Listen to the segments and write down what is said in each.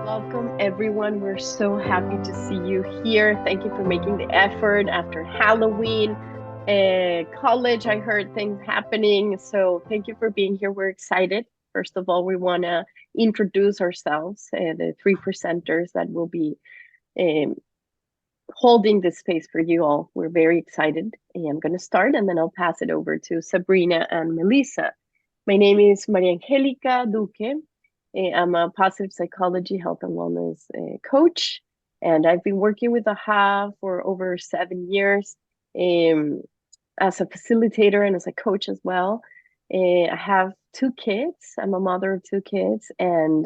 Welcome, everyone. We're so happy to see you here. Thank you for making the effort after Halloween. College, I heard things happening. So thank you for being here. We're excited. First of all, we want to introduce ourselves, the three presenters that will be um, holding this space for you all. We're very excited. I'm going to start and then I'll pass it over to Sabrina and Melissa. My name is Mariangelica Duque. I'm a positive psychology, health and wellness coach, and I've been working with AHA for over 7 years as a facilitator and as a coach as well. I have 2 kids. I'm a mother of 2 kids, and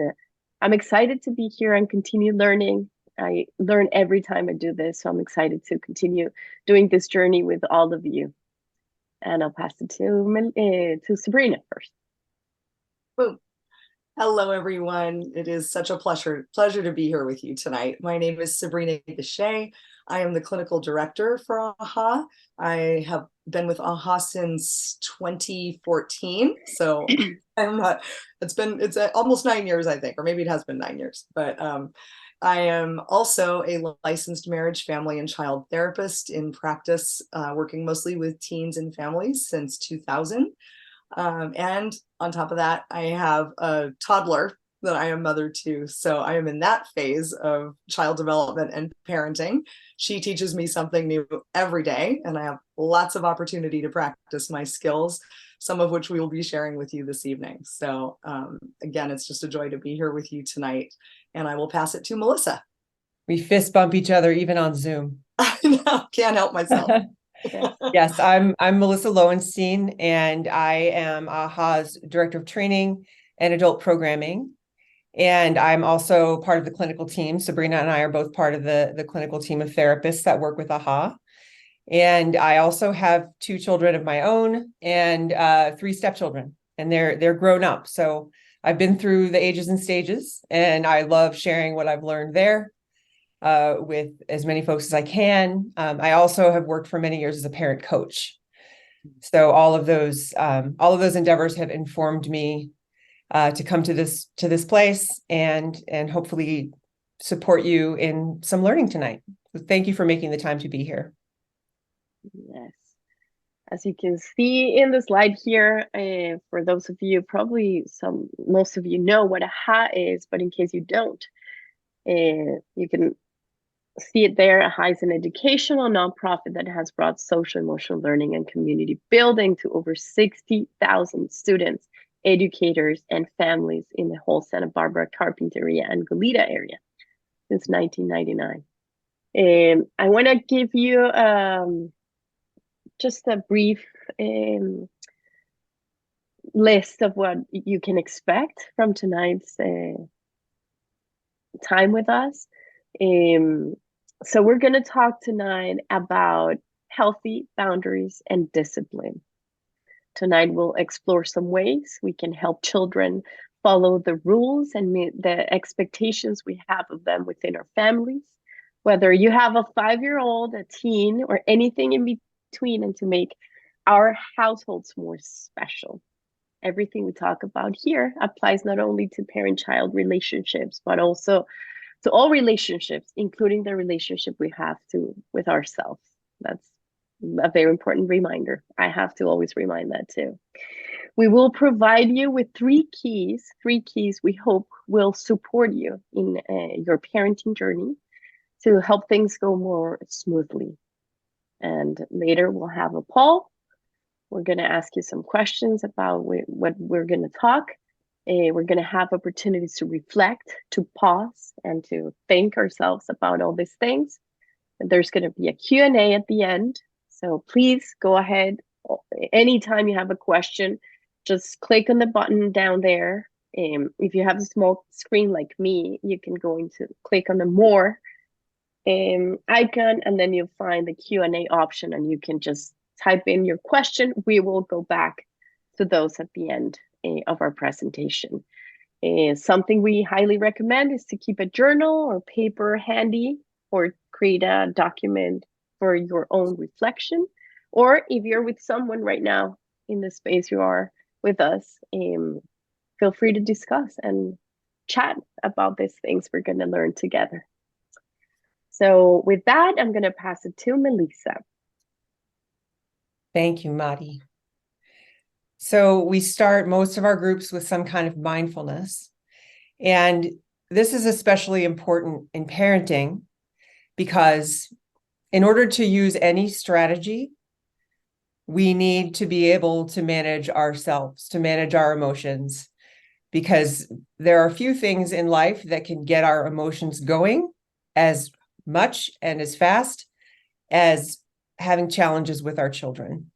I'm excited to be here and continue learning. I learn every time I do this, so I'm excited to continue doing this journey with all of you. And I'll pass it to Sabrina first. Boom. Hello, everyone. It is such a pleasure to be here with you tonight. My name is Sabrina Geshay. I am the clinical director for AHA. I have been with AHA since 2014. So it's almost 9 years, I think, or maybe it has been 9 years. But I am also a licensed marriage, family, and child therapist in practice, working mostly with teens and families since 2000. And on top of that, I have a toddler that I am mother to. So I am in that phase of child development and parenting. She teaches me something new every day, and I have lots of opportunity to practice my skills, some of which we will be sharing with you this evening. So again, it's just a joy to be here with you tonight. And I will pass it to Melissa. We fist bump each other even on Zoom. No, can't help myself. Yes, I'm Melissa Lowenstein, and I am AHA's Director of Training and Adult Programming. And I'm also part of the clinical team. Sabrina and I are both part of the clinical team of therapists that work with AHA. And I also have 2 children of my own and 3 stepchildren, and they're grown up. So I've been through the ages and stages, and I love sharing what I've learned there with as many folks as I can. I also have worked for many years as a parent coach. So all of those endeavors have informed me to come to this place and hopefully support you in some learning tonight. So thank you for making the time to be here. Yes. As you can see in the slide here, for those of you, most of you know what AHA is, but in case you don't, you can see it there. AHA is an educational nonprofit that has brought social emotional learning and community building to over 60,000 students, educators, and families in the whole Santa Barbara, Carpinteria, and Goleta area since 1999. I want to give you just a brief list of what you can expect from tonight's time with us. So we're going to talk tonight about healthy boundaries and discipline. Tonight we'll explore some ways we can help children follow the rules and meet the expectations we have of them within our families, whether you have a 5-year-old, a teen, or anything in between, and to make our households more special. Everything we talk about here applies not only to parent-child relationships, but also to all relationships, including the relationship we have with ourselves. That's a very important reminder. I have to always remind that too. We will provide you with 3 keys we hope will support you in your parenting journey to help things go more smoothly. And later we'll have a poll. We're going to ask you some questions about what we're going to talk. We're going to have opportunities to reflect, to pause, and to thank ourselves about all these things. And there's going to be a Q&A at the end. So please go ahead. Anytime you have a question, just click on the button down there. If you have a small screen like me, you can click on the more icon, and then you'll find the Q&A option, and you can just type in your question. We will go back to those at the end of our presentation. Something we highly recommend is to keep a journal or paper handy, or create a document for your own reflection. Or if you're with someone right now in the space you are with us, feel free to discuss and chat about these things we're going to learn together. So with that, I'm going to pass it to Melissa. Thank you, Madi. So we start most of our groups with some kind of mindfulness. And this is especially important in parenting because in order to use any strategy, we need to be able to manage ourselves, to manage our emotions, because there are a few things in life that can get our emotions going as much and as fast as having challenges with our children.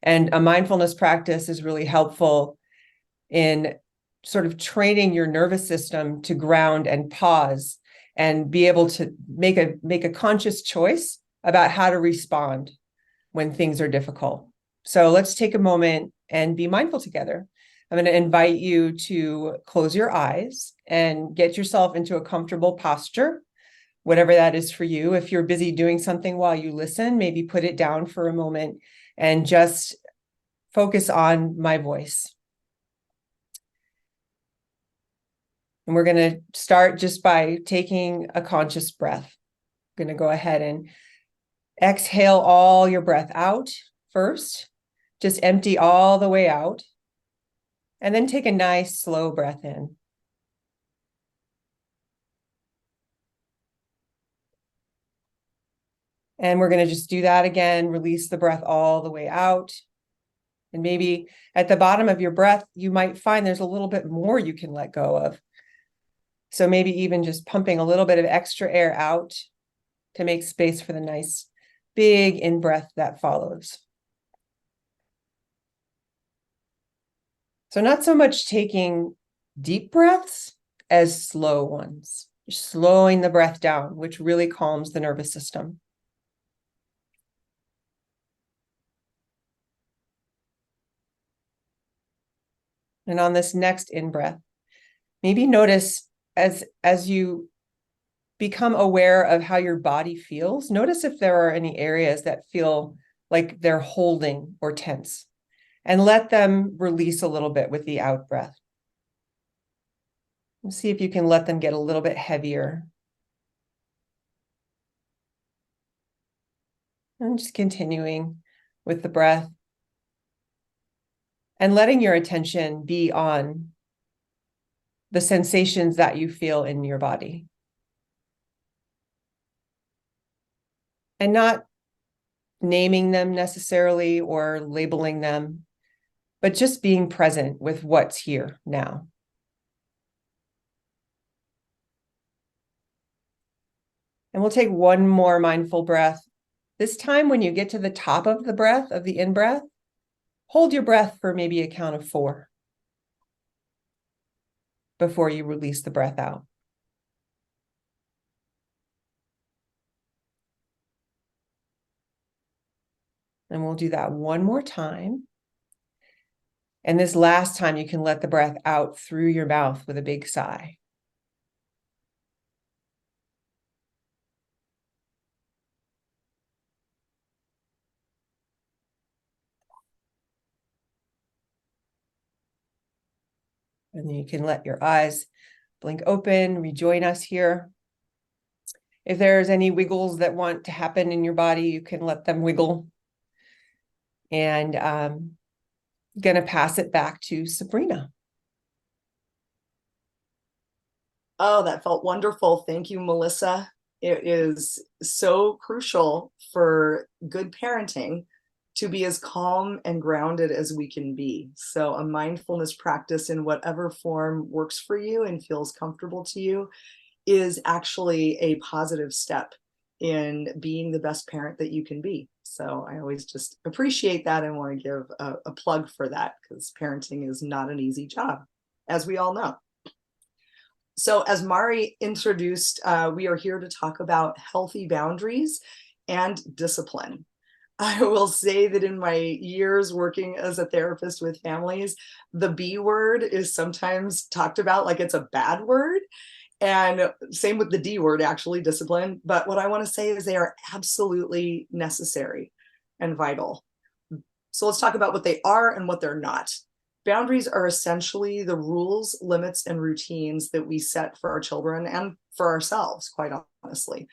And a mindfulness practice is really helpful in sort of training your nervous system to ground and pause and be able to make a conscious choice about how to respond when things are difficult. So let's take a moment and be mindful together. I'm going to invite you to close your eyes and get yourself into a comfortable posture, whatever that is for you. If you're busy doing something while you listen, maybe put it down for a moment and just focus on my voice. And we're going to start just by taking a conscious breath. I'm going to go ahead and exhale all your breath out first. Just empty all the way out. And then take a nice slow breath in. And we're going to just do that again. Release the breath all the way out. And maybe at the bottom of your breath, you might find there's a little bit more you can let go of. So maybe even just pumping a little bit of extra air out to make space for the nice big in-breath that follows. So not so much taking deep breaths as slow ones, just slowing the breath down, which really calms the nervous system. And on this next in-breath, maybe notice as you become aware of how your body feels, notice if there are any areas that feel like they're holding or tense, and let them release a little bit with the out breath. And see if you can let them get a little bit heavier. And just continuing with the breath and letting your attention be on the sensations that you feel in your body. And not naming them necessarily or labeling them, but just being present with what's here now. And we'll take one more mindful breath. This time, when you get to the top of the breath, of the in-breath, hold your breath for maybe a count of 4 before you release the breath out. And we'll do that one more time. And this last time, you can let the breath out through your mouth with a big sigh. And then you can let your eyes blink open, rejoin us here. If there's any wiggles that want to happen in your body, you can let them wiggle. And going to pass it back to Sabrina. Oh, that felt wonderful. Thank you, Melissa. It is so crucial for good parenting to be as calm and grounded as we can be. So a mindfulness practice in whatever form works for you and feels comfortable to you is actually a positive step in being the best parent that you can be. So I always just appreciate that and want to give a plug for that, because parenting is not an easy job, as we all know. So as Mari introduced, we are here to talk about healthy boundaries and discipline. I will say that in my years working as a therapist with families, the B word is sometimes talked about like it's a bad word. And same with the D word, actually, discipline. But what I want to say is they are absolutely necessary and vital. So let's talk about what they are and what they're not. Boundaries are essentially the rules, limits, and routines that we set for our children and for ourselves, quite honestly.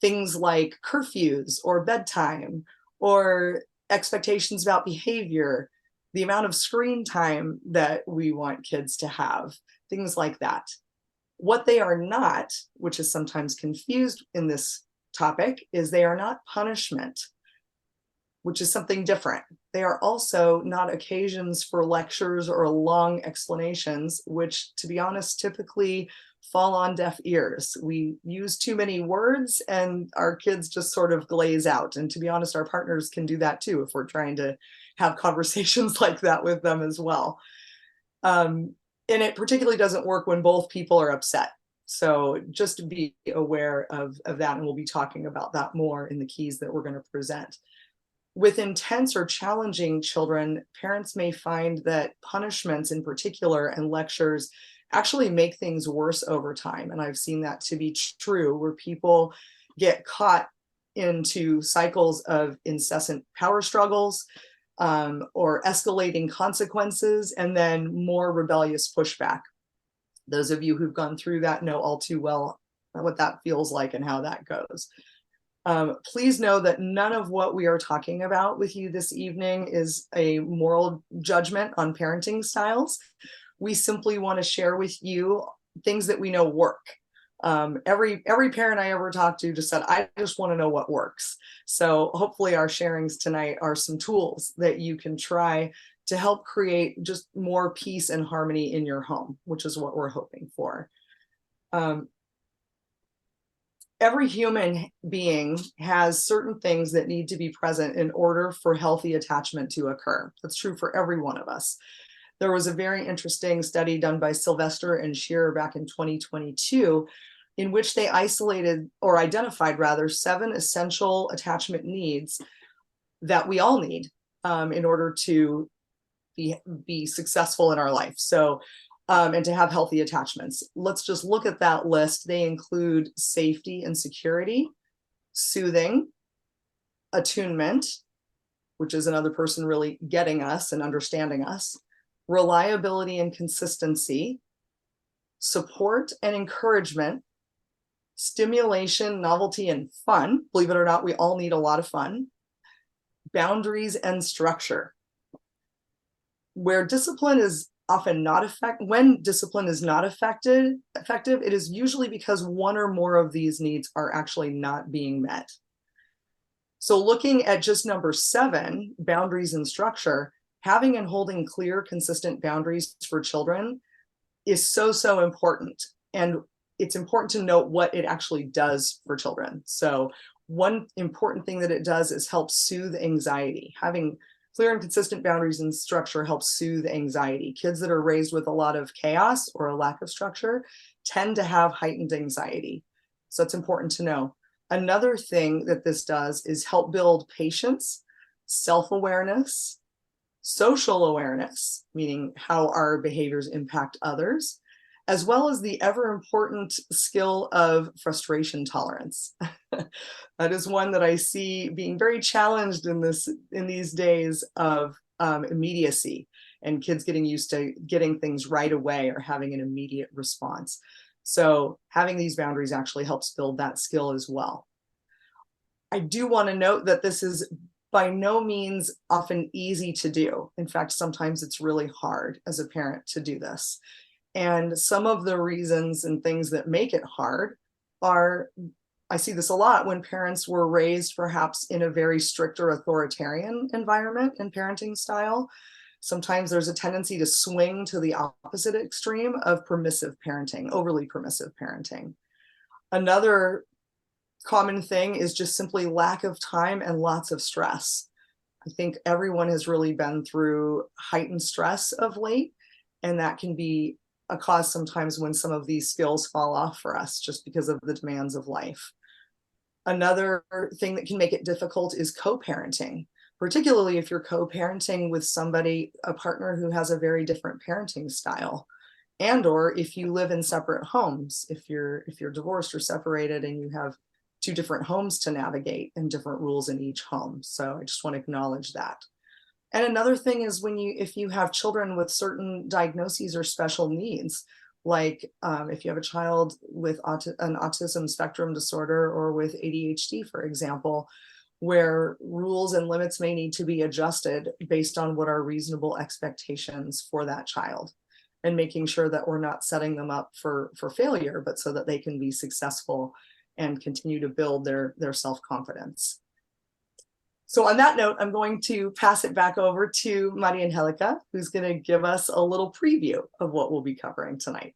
Things like curfews or bedtime or expectations about behavior, the amount of screen time that we want kids to have, things like that. What they are not, which is sometimes confused in this topic, is they are not punishment, which is something different. They are also not occasions for lectures or long explanations, which, to be honest, typically fall on deaf ears. We use too many words and our kids just sort of glaze out. And to be honest, our partners can do that too if we're trying to have conversations like that with them as well. And it particularly doesn't work when both people are upset. So just to be aware of that, and we'll be talking about that more in the keys that we're going to present. With intense or challenging children, parents may find that punishments in particular and lectures actually make things worse over time. And I've seen that to be true, where people get caught into cycles of incessant power struggles or escalating consequences, and then more rebellious pushback. Those of you who've gone through that know all too well what that feels like and how that goes. Please know that none of what we are talking about with you this evening is a moral judgment on parenting styles. We simply want to share with you things that we know work. Every parent I ever talked to just said, I just want to know what works. So hopefully our sharings tonight are some tools that you can try to help create just more peace and harmony in your home, which is what we're hoping for. Every human being has certain things that need to be present in order for healthy attachment to occur. That's true for every one of us. There was a very interesting study done by Sylvester and Shearer back in 2022, in which they isolated or identified rather 7 essential attachment needs that we all need in order to be successful in our life. So and to have healthy attachments. Let's just look at that list. They include safety and security, soothing, attunement, which is another person really getting us and understanding us, reliability and consistency, support and encouragement, stimulation, novelty, and fun. Believe it or not, we all need a lot of fun. Boundaries and structure. Where discipline is often not effective, when discipline is not effective, it is usually because one or more of these needs are actually not being met. So looking at just number 7, boundaries and structure, having and holding clear, consistent boundaries for children is so important. And it's important to note what it actually does for children. So one important thing that it does is help soothe anxiety. Having clear and consistent boundaries and structure helps soothe anxiety. Kids that are raised with a lot of chaos or a lack of structure tend to have heightened anxiety. So it's important to know. Another thing that this does is help build patience, self-awareness, social awareness, meaning how our behaviors impact others, as well as the ever important skill of frustration tolerance. That is one that I see being very challenged in these days of immediacy and kids getting used to getting things right away or having an immediate response. So having these boundaries actually helps build that skill as well. I do want to note that this is by no means often easy to do. In fact, sometimes it's really hard as a parent to do this. And some of the reasons and things that make it hard are, I see this a lot when parents were raised perhaps in a very strict or authoritarian environment and parenting style. Sometimes there's a tendency to swing to the opposite extreme of permissive parenting, overly permissive parenting. Another common thing is just simply lack of time and lots of stress. I think everyone has really been through heightened stress of late, and that can be a cause sometimes when some of these skills fall off for us just because of the demands of life. Another thing that can make it difficult is co-parenting, particularly if you're co-parenting with somebody, a partner who has a very different parenting style, and or if you live in separate homes, if you're divorced or separated and you have 2 different homes to navigate and different rules in each home. So I just want to acknowledge that. And another thing is if you have children with certain diagnoses or special needs, like if you have a child with an autism spectrum disorder or with ADHD, for example, where rules and limits may need to be adjusted based on what are reasonable expectations for that child, and making sure that we're not setting them up for failure, but so that they can be successful and continue to build their self-confidence. So on that note, I'm going to pass it back over to Mariangelica, who's going to give us a little preview of what we'll be covering tonight.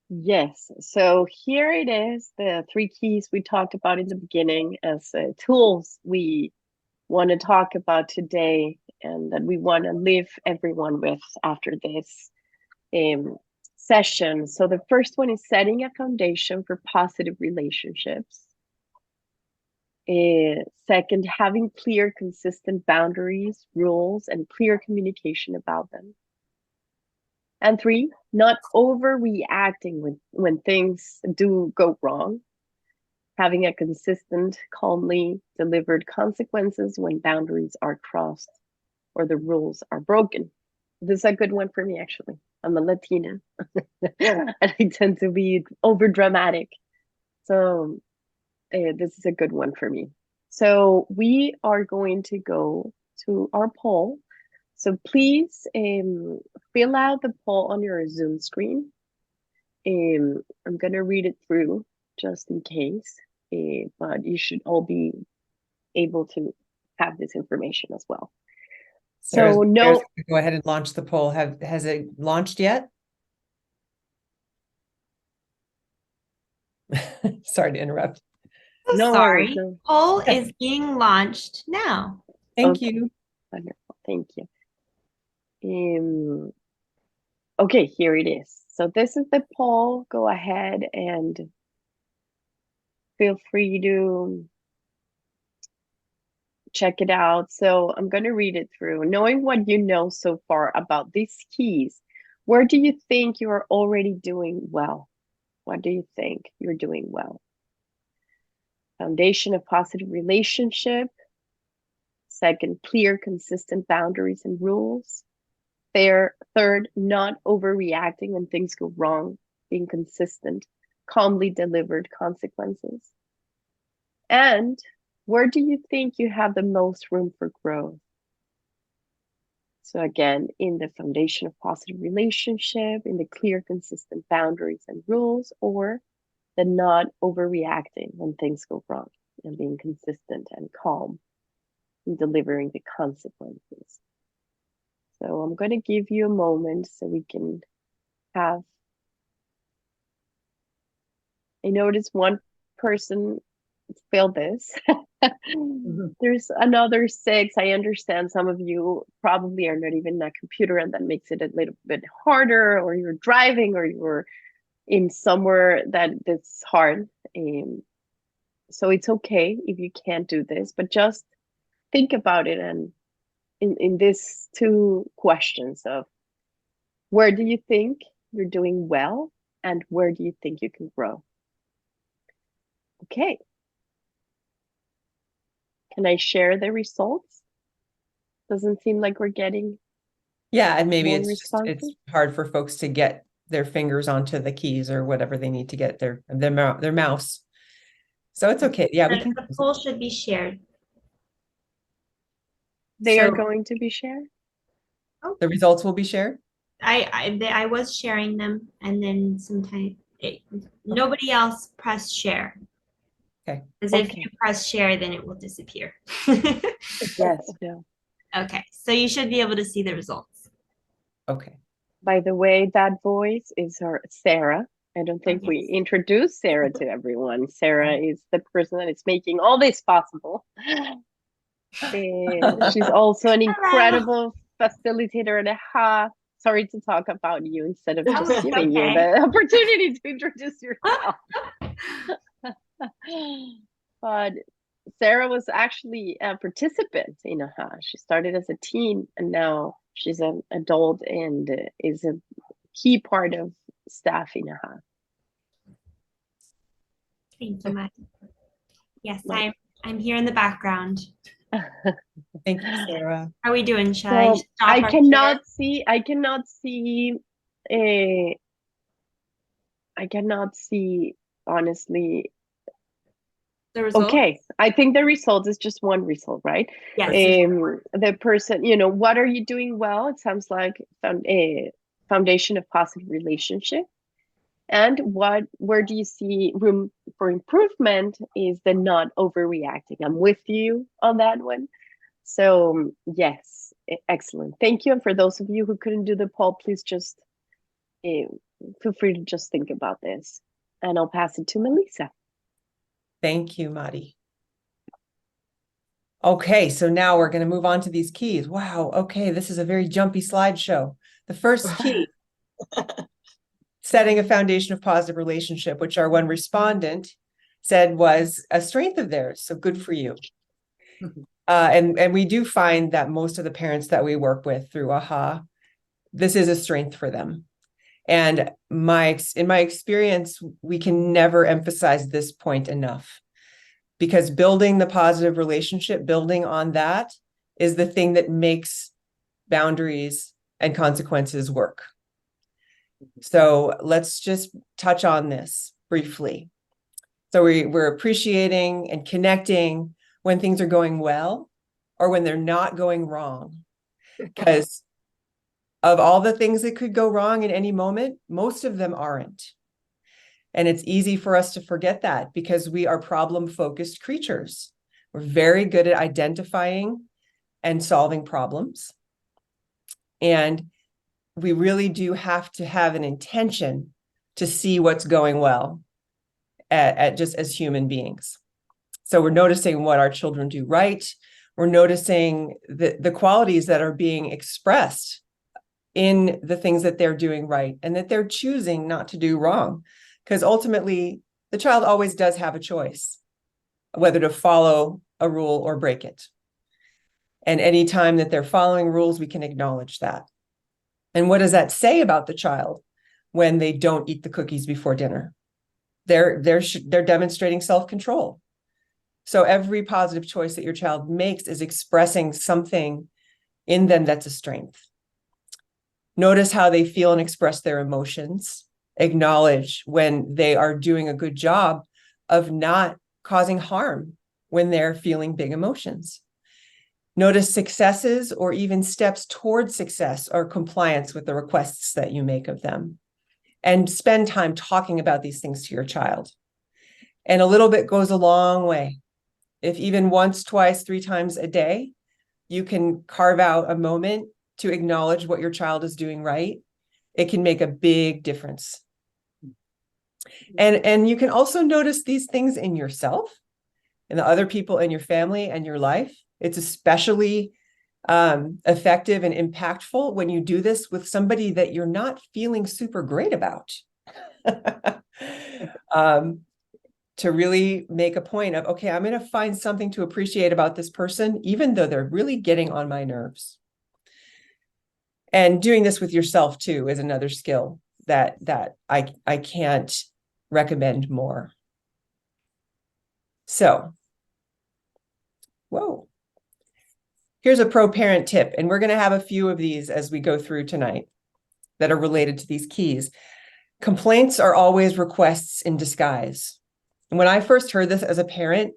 Yes, so here it is, the 3 keys we talked about in the beginning as tools we want to talk about today and that we want to leave everyone with after this session. So the first one is setting a foundation for positive relationships. Second, having clear, consistent boundaries, rules, and clear communication about them. And 3, not overreacting when things do go wrong. Having a consistent, calmly delivered consequences when boundaries are crossed or the rules are broken. This is a good one for me, actually. I'm a Latina and I tend to be over dramatic. So this is a good one for me. So we are going to go to our poll. So please fill out the poll on your Zoom screen. I'm going to read it through just in case, but you should all be able to have this information as well. So Sarah's go ahead and launch the poll. Has it launched yet? Sorry to interrupt. No Sorry. worries, no. Poll is being launched now. Thank you. Wonderful. Thank you. Okay, here it is. So this is the poll. Go ahead and feel free to check it out. So I'm going to read it through. Knowing what you know so far about these keys, where do you think you are already doing well? What do you think you're doing well? Foundation of positive relationship. Second, clear, consistent boundaries and rules. Third, not overreacting when things go wrong, being consistent, calmly delivered consequences. And where do you think you have the most room for growth? So again, in the foundation of positive relationship, in the clear, consistent boundaries and rules, or the not overreacting when things go wrong and being consistent and calm in delivering the consequences. So I'm going to give you a moment so we can have. I noticed one person failed this. There's another 6. I understand some of you probably are not even a computer, and that makes it a little bit harder, or you're driving, or you're in somewhere that's hard. So it's okay if you can't do this, but just think about it and in these 2 questions of where do you think you're doing well and where do you think you can grow? Okay. Can I share the results? Doesn't seem like we're getting. Yeah, and maybe more it's responses? it's hard for folks to get their fingers onto the keys or whatever they need to get their mouse. So it's okay. Yeah, we can. The poll should be shared. They are going to be shared? The results will be shared? I was sharing them, and then nobody else pressed share. Okay. Because if you press share, then it will disappear. Yes. No. Okay, so you should be able to see the results. Okay. By the way, that voice is Sarah. I don't think we introduced Sarah to everyone. Sarah is the person that is making all this possible. She's also an incredible facilitator at AHA. Sorry to talk about you instead of just giving you the opportunity to introduce yourself. But Sarah was actually a participant in AHA. She started as a teen and now she's an adult and is a key part of staff in AHA. Thank you, Mike. Yes, I'm here in the background. Thank you, Sarah. How are we doing? Shall I So stop I our cannot see, uh, I cannot see honestly. the result? Okay, I think the result is just one result, right? Yes. The person, what are you doing well? It sounds like a foundation of positive relationship. And where do you see room for improvement is the not overreacting. I'm with you on that one. So yes, excellent. Thank you. And for those of you who couldn't do the poll, please just feel free to just think about this. And I'll pass it to Melissa. Thank you, Madi. Okay, so now we're going to move on to these keys. Wow, okay, this is a very jumpy slideshow. The first key, setting a foundation of positive relationship, which our one respondent said was a strength of theirs. So good for you. And we do find that most of the parents that we work with through AHA, this is a strength for them. And in my experience, we can never emphasize this point enough, because building the positive relationship, building on that is the thing that makes boundaries and consequences work. So let's just touch on this briefly. So we're appreciating and connecting when things are going well or when they're not going wrong. Because of all the things that could go wrong at any moment, most of them aren't. And it's easy for us to forget that because we are problem-focused creatures. We're very good at identifying and solving problems. And we really do have to have an intention to see what's going well at just as human beings. So we're noticing what our children do right. We're noticing the qualities that are being expressed in the things that they're doing right and that they're choosing not to do wrong. Because ultimately, the child always does have a choice, whether to follow a rule or break it. And anytime that they're following rules, we can acknowledge that. And what does that say about the child when they don't eat the cookies before dinner? They're demonstrating self-control. So every positive choice that your child makes is expressing something in them that's a strength. Notice how they feel and express their emotions. Acknowledge when they are doing a good job of not causing harm when they're feeling big emotions. Notice successes or even steps towards success or compliance with the requests that you make of them. And spend time talking about these things to your child. And a little bit goes a long way. If even once, twice, 3 times a day, you can carve out a moment to acknowledge what your child is doing right, it can make a big difference. And you can also notice these things in yourself and the other people in your family and your life. It's especially effective and impactful when you do this with somebody that you're not feeling super great about. To really make a point of, okay, I'm going to find something to appreciate about this person, even though they're really getting on my nerves. And doing this with yourself too is another skill that I can't recommend more. So, whoa. Here's a pro-parent tip, and we're going to have a few of these as we go through tonight that are related to these keys. Complaints are always requests in disguise. And when I first heard this as a parent,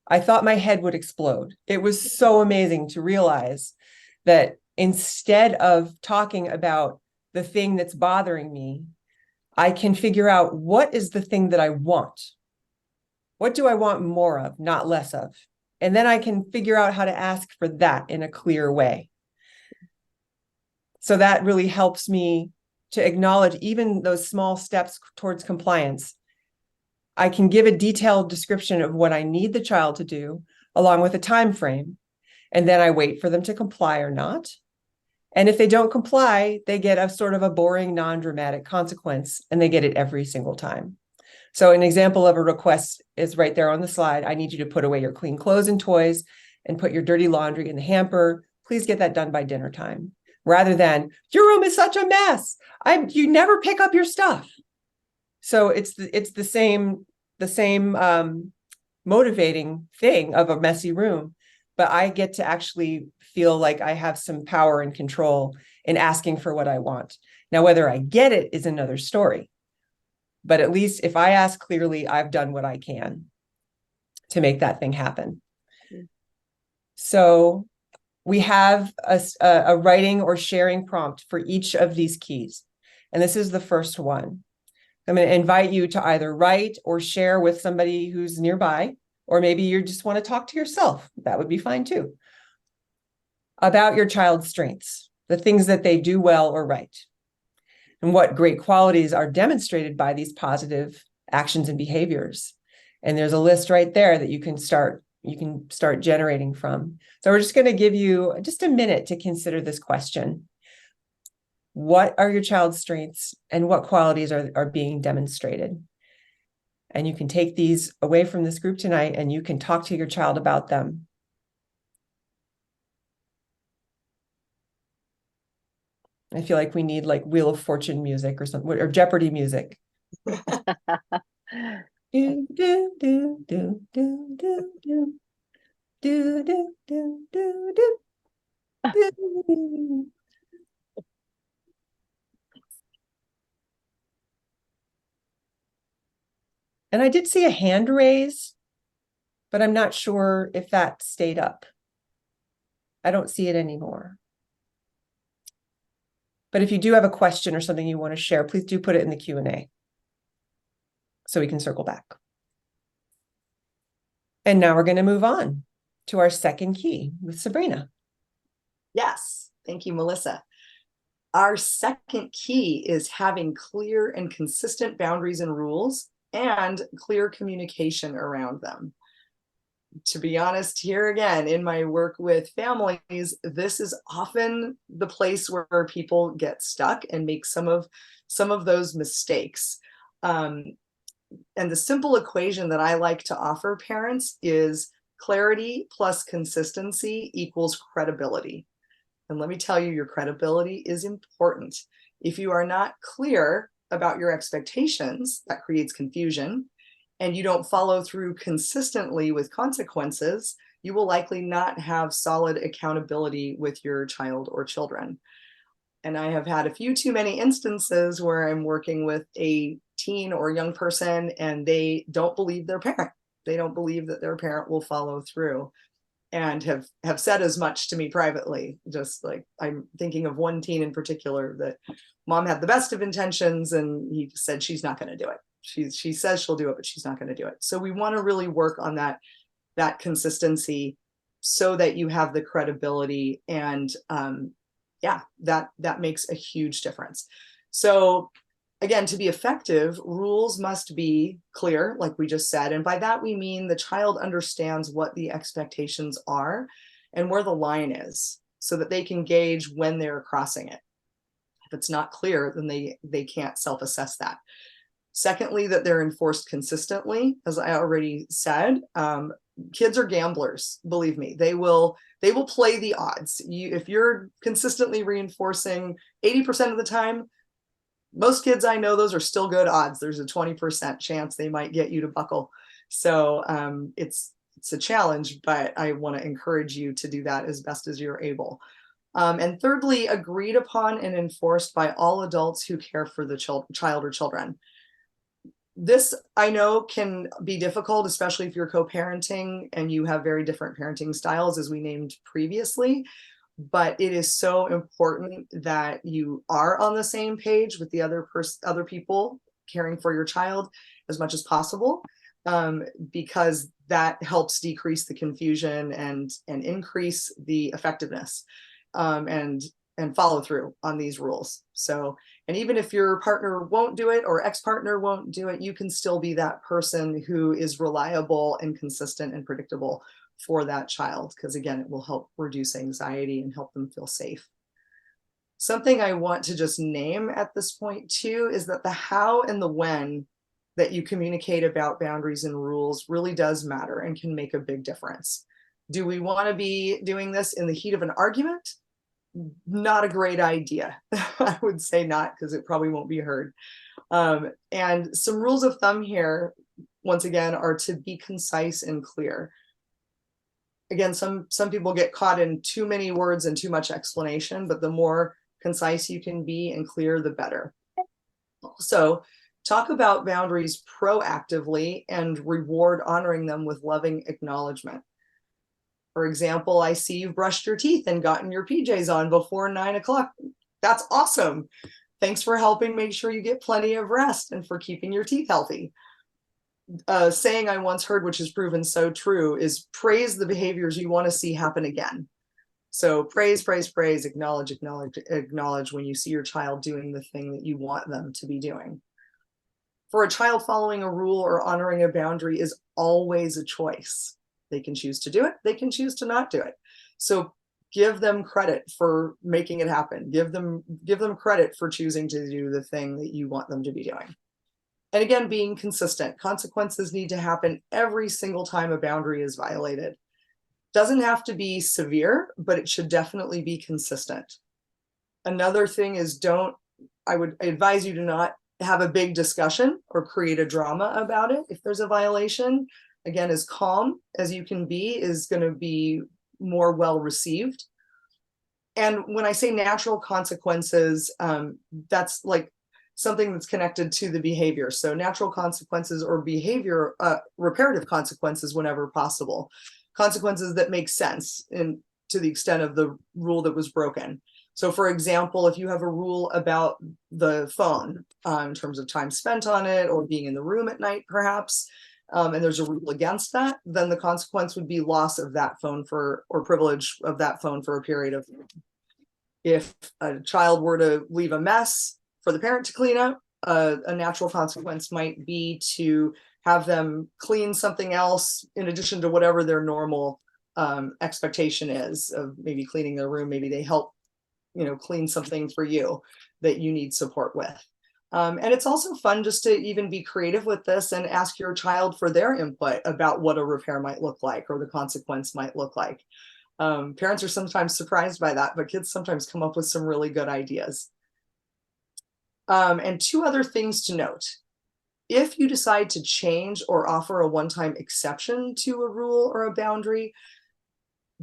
I thought my head would explode. It was so amazing to realize that instead of talking about the thing that's bothering me, I can figure out what is the thing that I want. What do I want more of, not less of? And then I can figure out how to ask for that in a clear way. So that really helps me to acknowledge even those small steps towards compliance. I can give a detailed description of what I need the child to do, along with a time frame, and then I wait for them to comply or not. And if they don't comply, they get a sort of a boring, non-dramatic consequence, and they get it every single time. So an example of a request is right there on the slide. I need you to put away your clean clothes and toys and put your dirty laundry in the hamper. Please get that done by dinner time. Rather than, your room is such a mess. You never pick up your stuff. So it's the same motivating thing of a messy room, but I get to actually feel like I have some power and control in asking for what I want. Now, whether I get it is another story, but at least if I ask clearly, I've done what I can to make that thing happen. So we have a writing or sharing prompt for each of these keys. And this is the first one. I'm going to invite you to either write or share with somebody who's nearby, or maybe you just want to talk to yourself. That would be fine too. About your child's strengths, the things that they do well or right, and what great qualities are demonstrated by these positive actions and behaviors. And there's a list right there that you can start generating from. So we're just going to give you just a minute to consider this question. What are your child's strengths and what qualities are being demonstrated? And you can take these away from this group tonight and you can talk to your child about them. I feel like we need like Wheel of Fortune music or something, or Jeopardy music. Do, do, do, do, do, do, do, do, do, do, do, do, do. And I did see a hand raise, but I'm not sure if that stayed up. I don't see it anymore. But if you do have a question or something you want to share, please do put it in the Q&A so we can circle back. And now we're going to move on to our second key with Sabrina. Yes, thank you, Melissa. Our second key is having clear and consistent boundaries and rules and clear communication around them. To be honest, here again, in my work with families, this is often the place where people get stuck and make some of those mistakes. And the simple equation that I like to offer parents is clarity plus consistency equals credibility. And let me tell you, your credibility is important. If you are not clear about your expectations, that creates confusion, and you don't follow through consistently with consequences, you will likely not have solid accountability with your child or children. And I have had a few too many instances where I'm working with a teen or young person and they don't believe their parent. They don't believe that their parent will follow through, and have said as much to me privately. Just like, I'm thinking of one teen in particular that mom had the best of intentions and he said she's not going to do it. She says she'll do it, but she's not going to do it. So we want to really work on that consistency so that you have the credibility, and that makes a huge difference. So again, to be effective, rules must be clear, like we just said. And by that, we mean the child understands what the expectations are and where the line is so that they can gauge when they're crossing it. If it's not clear, then they can't self-assess that. Secondly, that they're enforced consistently. As I already said, kids are gamblers. Believe me, they will play the odds. If you're consistently reinforcing 80% of the time, most kids I know, those are still good odds. There's a 20% chance they might get you to buckle. So it's a challenge, but I want to encourage you to do that as best as you're able. And thirdly, agreed upon and enforced by all adults who care for the child or children. This, I know, can be difficult, especially if you're co-parenting and you have very different parenting styles, as we named previously. But it is so important that you are on the same page with the other people caring for your child as much as possible, because that helps decrease the confusion and increase the effectiveness and follow through on these rules. So, and even if your partner won't do it or ex-partner won't do it, you can still be that person who is reliable and consistent and predictable for that child, because again, it will help reduce anxiety and help them feel safe. Something I want to just name at this point too is that the how and the when that you communicate about boundaries and rules really does matter and can make a big difference. Do we want to be doing this in the heat of an argument? Not a great idea. I would say not, because it probably won't be heard. And some rules of thumb here, once again, are to be concise and clear. Again, some people get caught in too many words and too much explanation, but the more concise you can be and clear, the better. So talk about boundaries proactively and reward honoring them with loving acknowledgement. For example, I see you've brushed your teeth and gotten your PJs on before 9 o'clock. That's awesome. Thanks for helping make sure you get plenty of rest and for keeping your teeth healthy. Saying I once heard, which has proven so true, is praise the behaviors you want to see happen again. So praise, praise, praise, acknowledge, acknowledge, acknowledge when you see your child doing the thing that you want them to be doing. For a child, following a rule or honoring a boundary is always a choice. They can choose to do it. They can choose to not do it. So give them credit for making it happen. Give them credit for choosing to do the thing that you want them to be doing. And again, being consistent. Consequences need to happen every single time a boundary is violated. Doesn't have to be severe, but it should definitely be consistent. Another thing is I would advise you to not have a big discussion or create a drama about it. If there's a violation, again, as calm as you can be is going to be more well received. And when I say natural consequences, that's like something that's connected to the behavior. So natural consequences or behavior, reparative consequences whenever possible. Consequences that make sense to the extent of the rule that was broken. So for example, if you have a rule about the phone in terms of time spent on it or being in the room at night, perhaps, and there's a rule against that, then the consequence would be loss of that phone or privilege of that phone for a period of time. If a child were to leave a mess for the parent to clean up, a natural consequence might be to have them clean something else in addition to whatever their normal expectation is of maybe cleaning their room. Maybe they help, clean something for you that you need support with. And it's also fun just to even be creative with this and ask your child for their input about what a repair might look like or the consequence might look like. Parents are sometimes surprised by that, but kids sometimes come up with some really good ideas. And two other things to note. If you decide to change or offer a one-time exception to a rule or a boundary,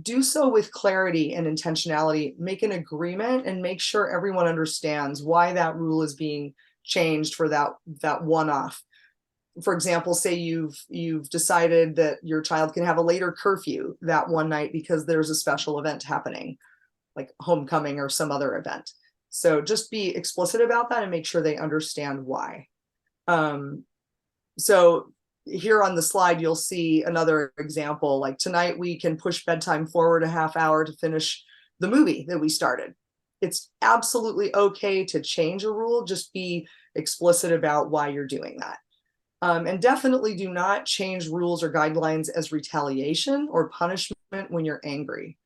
do so with clarity and intentionality. Make an agreement and make sure everyone understands why that rule is being changed for that one-off. For example, say you've decided that your child can have a later curfew that one night because there's a special event happening, like homecoming or some other event. So just be explicit about that and make sure they understand why. So here on the slide, you'll see another example, like tonight we can push bedtime forward a half hour to finish the movie that we started. It's absolutely okay to change a rule, just be explicit about why you're doing that. And definitely do not change rules or guidelines as retaliation or punishment when you're angry.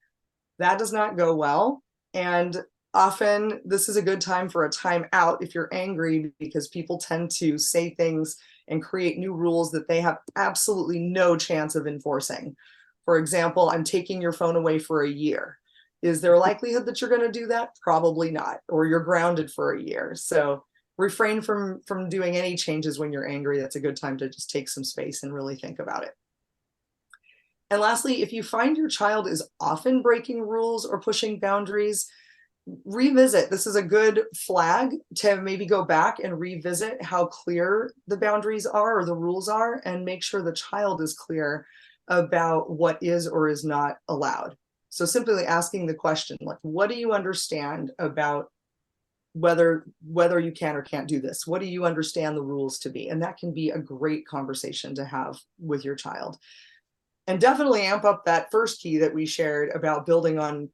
That does not go well. And often this is a good time for a time out if you're angry, because people tend to say things and create new rules that they have absolutely no chance of enforcing. For example, I'm taking your phone away for a year. Is there a likelihood that you're going to do that? Probably not. Or you're grounded for a year. So refrain from doing any changes when you're angry. That's a good time to just take some space and really think about it. And lastly, if you find your child is often breaking rules or pushing boundaries, revisit. This is a good flag to maybe go back and revisit how clear the boundaries are or the rules are, and make sure the child is clear about what is or is not allowed. So simply asking the question, like, what do you understand about whether you can or can't do this? What do you understand the rules to be? And that can be a great conversation to have with your child. And definitely amp up that first key that we shared about building on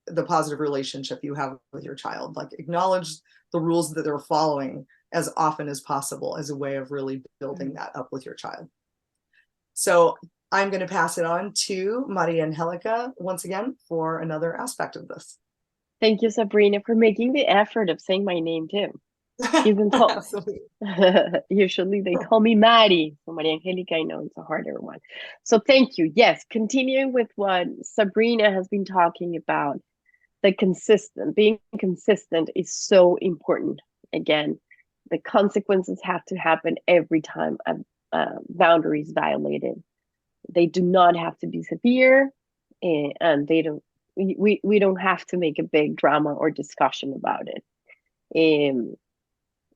the positive relationship you have with your child. Like, acknowledge the rules that they're following as often as possible as a way of really building that up with your child. So I'm going to pass it on to Mariangelica once again for another aspect of this. Thank you, Sabrina, for making the effort of saying my name too. Even usually they call me Mari. So Mariangelica, I know it's a harder one. So thank you. Yes, continuing with what Sabrina has been talking about, being consistent is so important. Again, the consequences have to happen every time a boundary is violated. They do not have to be severe. and they don't. We don't have to make a big drama or discussion about it.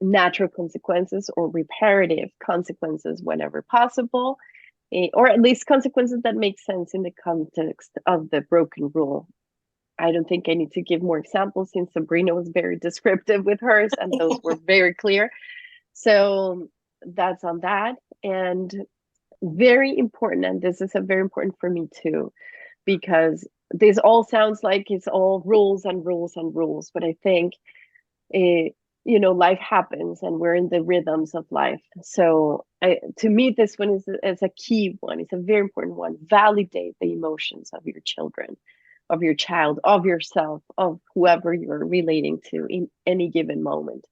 Natural consequences or reparative consequences whenever possible, or at least consequences that make sense in the context of the broken rule. I don't think I need to give more examples since Sabrina was very descriptive with hers and those were very clear. So that's on that. And very important, and this is a very important for me too, because this all sounds like it's all rules and rules and rules, but I think life happens and we're in the rhythms of life. So to me, this one is a key one. It's a very important one. Validate the emotions of your children, of your child, of yourself, of whoever you're relating to in any given moment.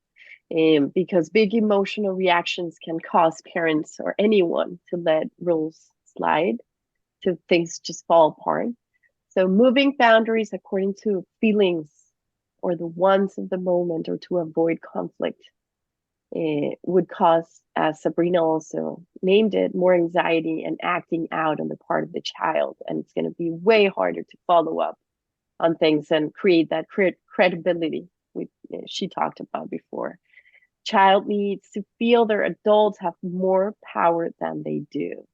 Because big emotional reactions can cause parents or anyone to let rules slide, to things just fall apart. So moving boundaries according to feelings or the wants of the moment or to avoid conflict would cause, as Sabrina also named it, more anxiety and acting out on the part of the child. And it's going to be way harder to follow up on things and create that credibility she talked about before. Child needs to feel their adults have more power than they do.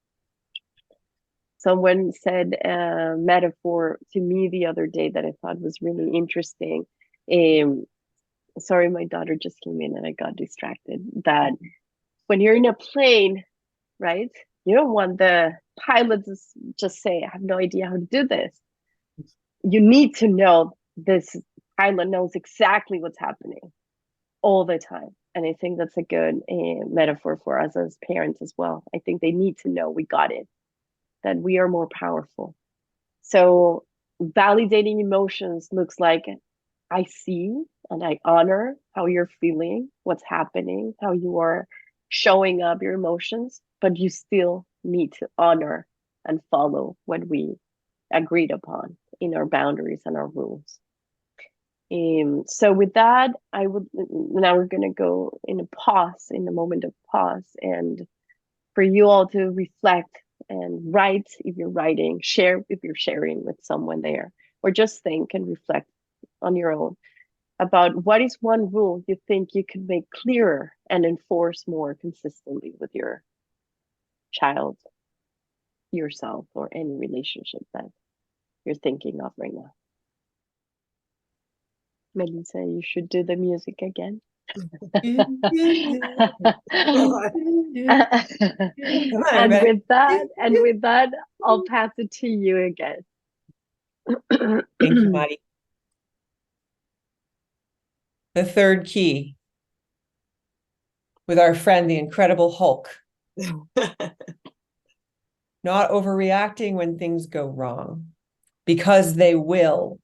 Someone said a metaphor to me the other day that I thought was really interesting. Sorry, my daughter just came in and I got distracted. That when you're in a plane, right? You don't want the pilot to just say, I have no idea how to do this. You need to know this pilot knows exactly what's happening all the time. And I think that's a good metaphor for us as parents as well. I think they need to know we got it, that we are more powerful. So validating emotions looks like I see and I honor how you're feeling, what's happening, how you are showing up your emotions, but you still need to honor and follow what we agreed upon in our boundaries and our rules. So with that, now we're going to go in a moment of pause, and for you all to reflect and write if you're writing, share if you're sharing with someone there, or just think and reflect on your own about what is one rule you think you could make clearer and enforce more consistently with your child, yourself, or any relationship that you're thinking of right now. Melissa, you should do the music again. And with that, I'll pass it to you again. Thank you, Mari. The third key with our friend, the Incredible Hulk. Not overreacting when things go wrong, because they will.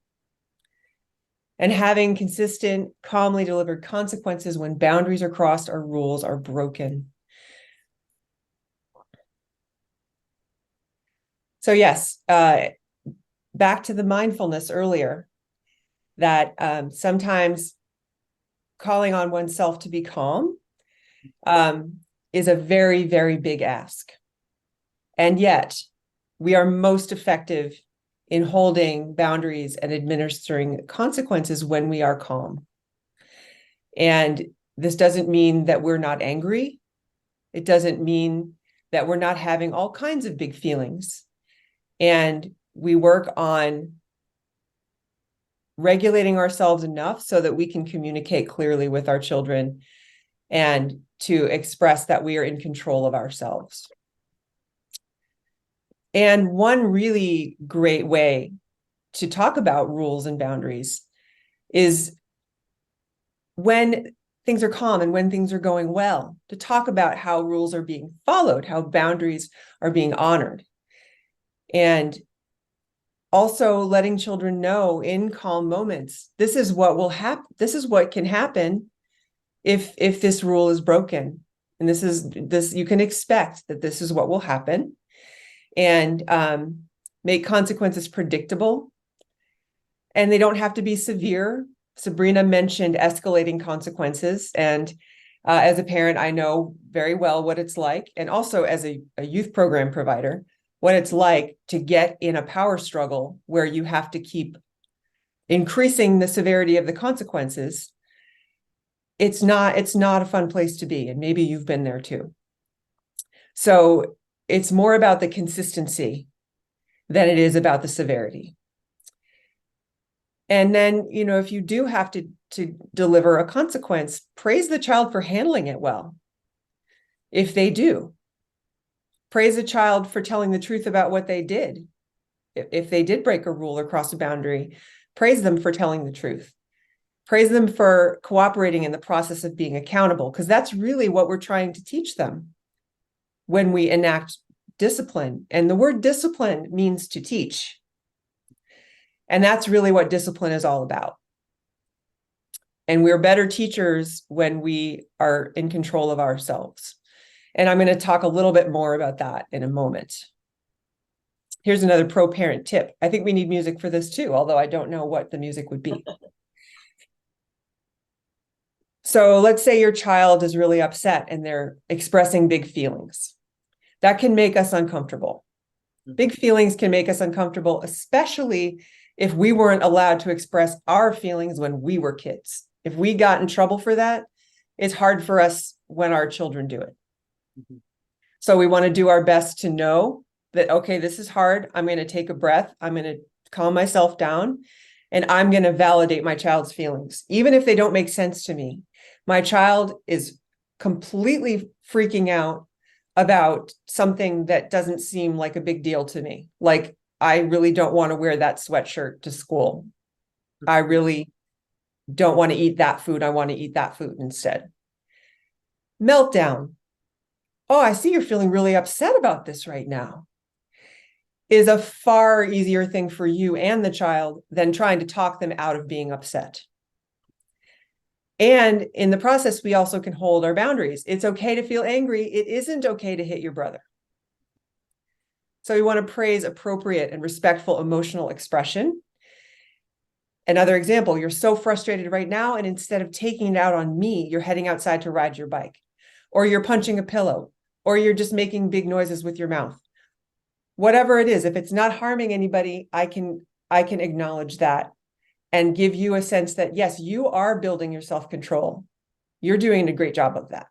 And having consistent, calmly delivered consequences when boundaries are crossed or rules are broken. So yes, back to the mindfulness earlier, that sometimes calling on oneself to be calm is a very, very big ask. And yet we are most effective in holding boundaries and administering consequences when we are calm. And this doesn't mean that we're not angry. It doesn't mean that we're not having all kinds of big feelings. And we work on regulating ourselves enough so that we can communicate clearly with our children and to express that we are in control of ourselves. And one really great way to talk about rules and boundaries is when things are calm and when things are going well, to talk about how rules are being followed, how boundaries are being honored. And also letting children know in calm moments, this is what will happen. This is what can happen if this rule is broken. And this you can expect that this is what will happen. And make consequences predictable. And they don't have to be severe. Sabrina mentioned escalating consequences. And as a parent, I know very well what it's like. And also as a youth program provider, what it's like to get in a power struggle where you have to keep increasing the severity of the consequences, it's not a fun place to be. And maybe you've been there too. So it's more about the consistency than it is about the severity. And then, if you do have to deliver a consequence, praise the child for handling it well. If they do, praise a child for telling the truth about what they did. If they did break a rule or cross a boundary, praise them for telling the truth. Praise them for cooperating in the process of being accountable, because that's really what we're trying to teach them when we enact discipline. And the word discipline means to teach. And that's really what discipline is all about. And we're better teachers when we are in control of ourselves. And I'm going to talk a little bit more about that in a moment. Here's another pro-parent tip. I think we need music for this too, although I don't know what the music would be. So let's say your child is really upset and they're expressing big feelings. That can make us uncomfortable. Big feelings can make us uncomfortable, especially if we weren't allowed to express our feelings when we were kids. If we got in trouble for that, it's hard for us when our children do it. So we want to do our best to know that, okay, this is hard. I'm going to take a breath. I'm going to calm myself down, and I'm going to validate my child's feelings. Even if they don't make sense to me, my child is completely freaking out about something that doesn't seem like a big deal to me. Like, I really don't want to wear that sweatshirt to school. I really don't want to eat that food. I want to eat that food instead. Meltdown. Oh, I see you're feeling really upset about this right now. Is a far easier thing for you and the child than trying to talk them out of being upset. And in the process, we also can hold our boundaries. It's okay to feel angry. It isn't okay to hit your brother. So we want to praise appropriate and respectful emotional expression. Another example, you're so frustrated right now, and instead of taking it out on me, you're heading outside to ride your bike, or you're punching a pillow, or you're just making big noises with your mouth. Whatever it is, if it's not harming anybody, I can acknowledge that and give you a sense that, yes, you are building your self-control. You're doing a great job of that.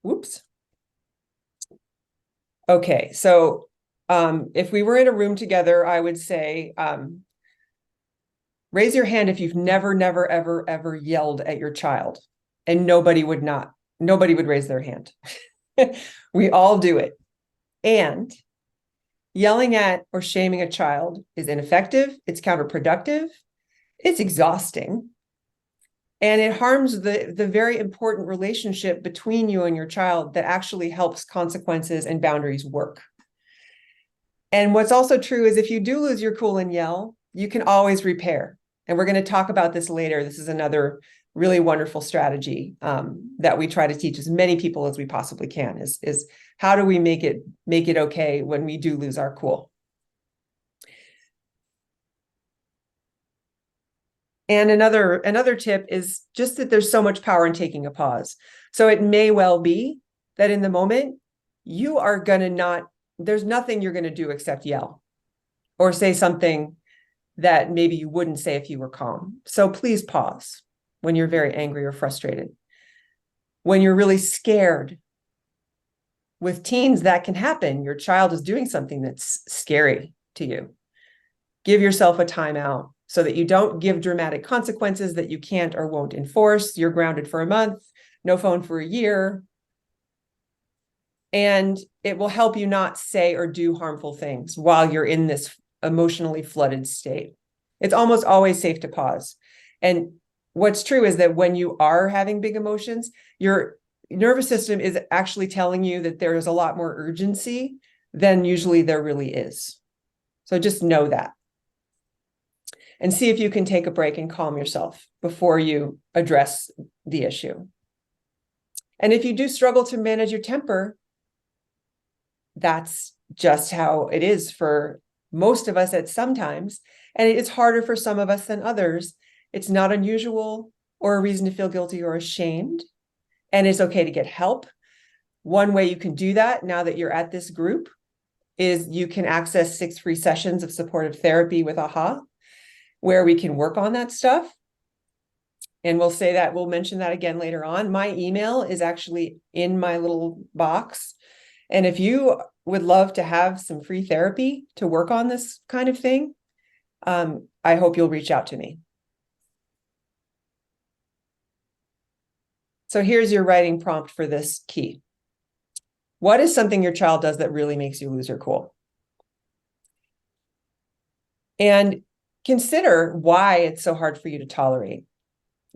Whoops. Okay, so if we were in a room together, I would say, raise your hand if you've never, ever, ever yelled at your child. And nobody would raise their hand. We all do it. And yelling at or shaming a child is ineffective, it's counterproductive, it's exhausting, and it harms the very important relationship between you and your child that actually helps consequences and boundaries work. And what's also true is if you do lose your cool and yell, you can always repair. And we're going to talk about this later. This is another really wonderful strategy that we try to teach as many people as we possibly can is how do we make it okay when we do lose our cool. And another tip is just that there's so much power in taking a pause. So it may well be that in the moment you are going to there's nothing you're going to do except yell or say something that maybe you wouldn't say if you were calm. So please pause when you're very angry or frustrated. When you're really scared. With teens, that can happen. Your child is doing something that's scary to you. Give yourself a timeout so that you don't give dramatic consequences that you can't or won't enforce. You're grounded for a month, no phone for a year. And it will help you not say or do harmful things while you're in this emotionally flooded state. It's almost always safe to pause. And what's true is that when you are having big emotions, your nervous system is actually telling you that there is a lot more urgency than usually there really is. So just know that. And see if you can take a break and calm yourself before you address the issue. And if you do struggle to manage your temper, that's just how it is for most of us at some times. And it's harder for some of us than others. It's not unusual or a reason to feel guilty or ashamed. And it's okay to get help. One way you can do that now that you're at this group is you can access 6 free sessions of supportive therapy with AHA, where we can work on that stuff. And we'll mention that again later on. My email is actually in my little box. And if you would love to have some free therapy to work on this kind of thing, I hope you'll reach out to me. So here's your writing prompt for this key. What is something your child does that really makes you lose your cool? And consider why it's so hard for you to tolerate.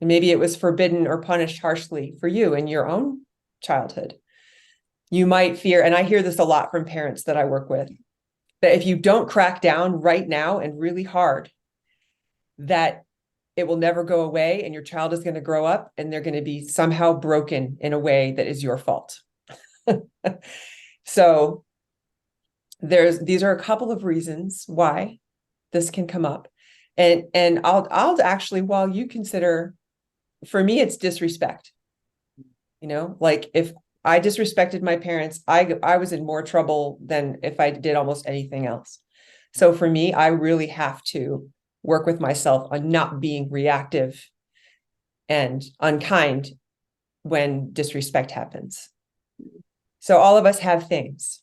Maybe it was forbidden or punished harshly for you in your own childhood. You might fear, and I hear this a lot from parents that I work with, that if you don't crack down right now and really hard, that it will never go away and your child is going to grow up and they're going to be somehow broken in a way that is your fault. So these are a couple of reasons why this can come up. And I'll actually, while you consider, for me, it's disrespect. Like if I disrespected my parents, I was in more trouble than if I did almost anything else. So for me, I really have to work with myself on not being reactive and unkind when disrespect happens. So all of us have things.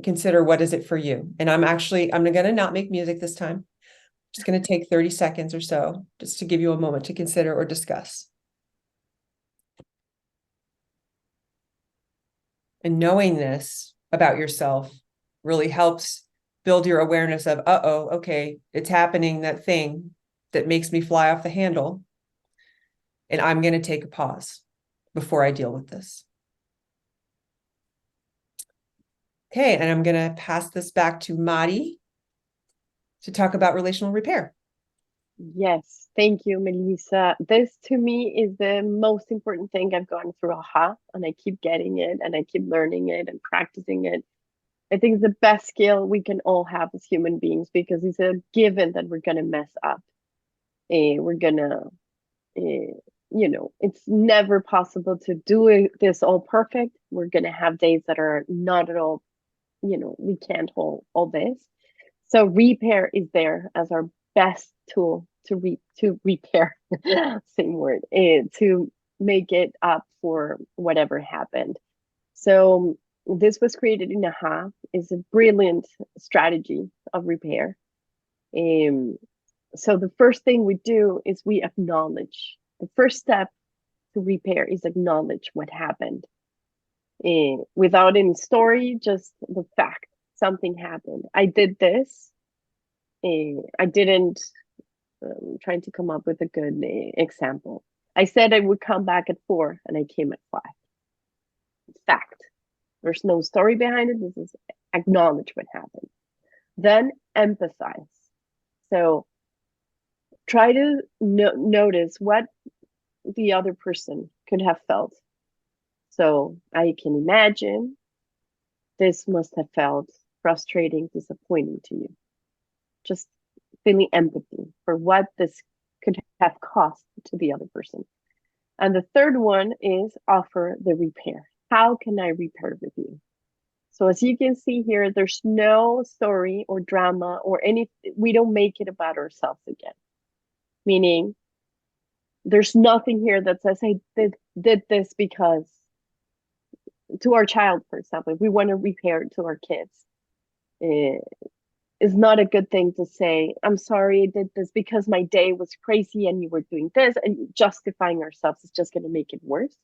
Consider, what is it for you? And I'm going to not make music this time. Just going to take 30 seconds or so just to give you a moment to consider or discuss. And knowing this about yourself really helps build your awareness of, okay, it's happening, that thing that makes me fly off the handle. And I'm going to take a pause before I deal with this. Okay, and I'm going to pass this back to Mari to talk about relational repair. Yes, thank you, Melissa. This to me is the most important thing I've gone through AHA, and I keep getting it and I keep learning it and practicing it. I think it's the best skill we can all have as human beings, because it's a given that we're going to mess up. We're going to, it's never possible to do this all perfect. We're going to have days that are not at all, we can't hold all this. So repair is there as our best tool to repair, same word, to make it up for whatever happened. So this was created in AHA, is a brilliant strategy of repair. So the first thing we do is we acknowledge. The first step to repair is acknowledge what happened. Without any story, just the fact something happened. I did this. I didn't, trying to come up with a good example. I said I would come back at 4 and I came at 5. Fact. There's no story behind it. This is acknowledge what happened. Then empathize. So try to notice what the other person could have felt. So I can imagine this must have felt frustrating, disappointing to you. Just feeling empathy for what this could have cost to the other person. And the third one is offer the repair. How can I repair with you? So as you can see here, there's no story or drama or any, we don't make it about ourselves again. Meaning there's nothing here that says, I did this because, to our child, for example, if we want to repair it to our kids, it's not a good thing to say, I'm sorry I did this because my day was crazy and you were doing this, and justifying ourselves is just going to make it worse.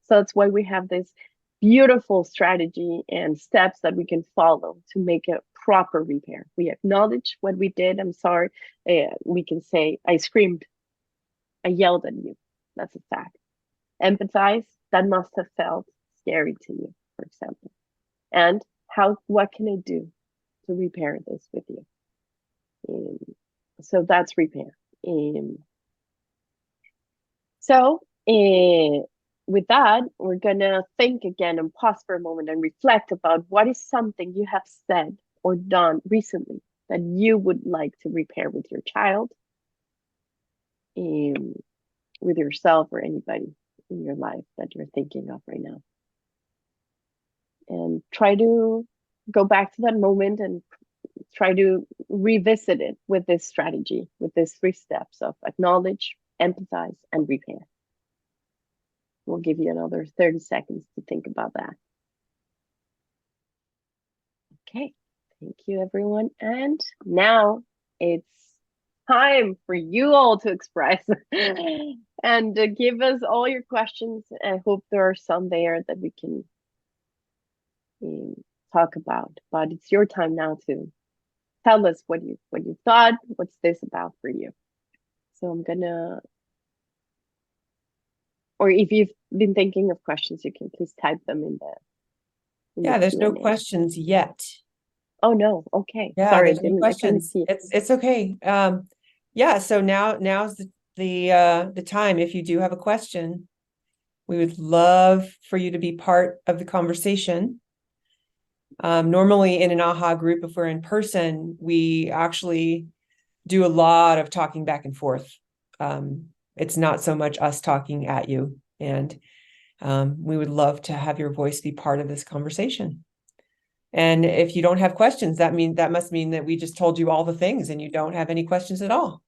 So that's why we have this beautiful strategy and steps that we can follow to make a proper repair. We acknowledge what we did. I'm sorry. We can say, I screamed, I yelled at you. That's a fact. Empathize, that must have felt scary to you, for example. And what can I do to repair this with you? So that's repair. With that, we're gonna think again and pause for a moment and reflect about what is something you have said or done recently that you would like to repair with your child, with yourself, or anybody in your life that you're thinking of right now. and try to go back to that moment and try to revisit it with this strategy, with these 3 steps of acknowledge, empathize, and repair. We'll give you another 30 seconds to think about that. Okay, thank you everyone. And now it's time for you all to express and give us all your questions. I hope there are some there that we can talk about, but it's your time now to tell us what you thought. What's this about for you? So I'm gonna, or if you've been thinking of questions, you can please type them in Yeah, the there's no Q&A. questions yet. Oh no, okay. Yeah, Sorry, there's no I couldn't questions. see. It's okay. Yeah, so now's the time. If you do have a question, we would love for you to be part of the conversation. Normally in an AHA group, if we're in person, we actually do a lot of talking back and forth. It's not so much us talking at you, and we would love to have your voice be part of this conversation. And if you don't have questions, that must mean that we just told you all the things and you don't have any questions at all.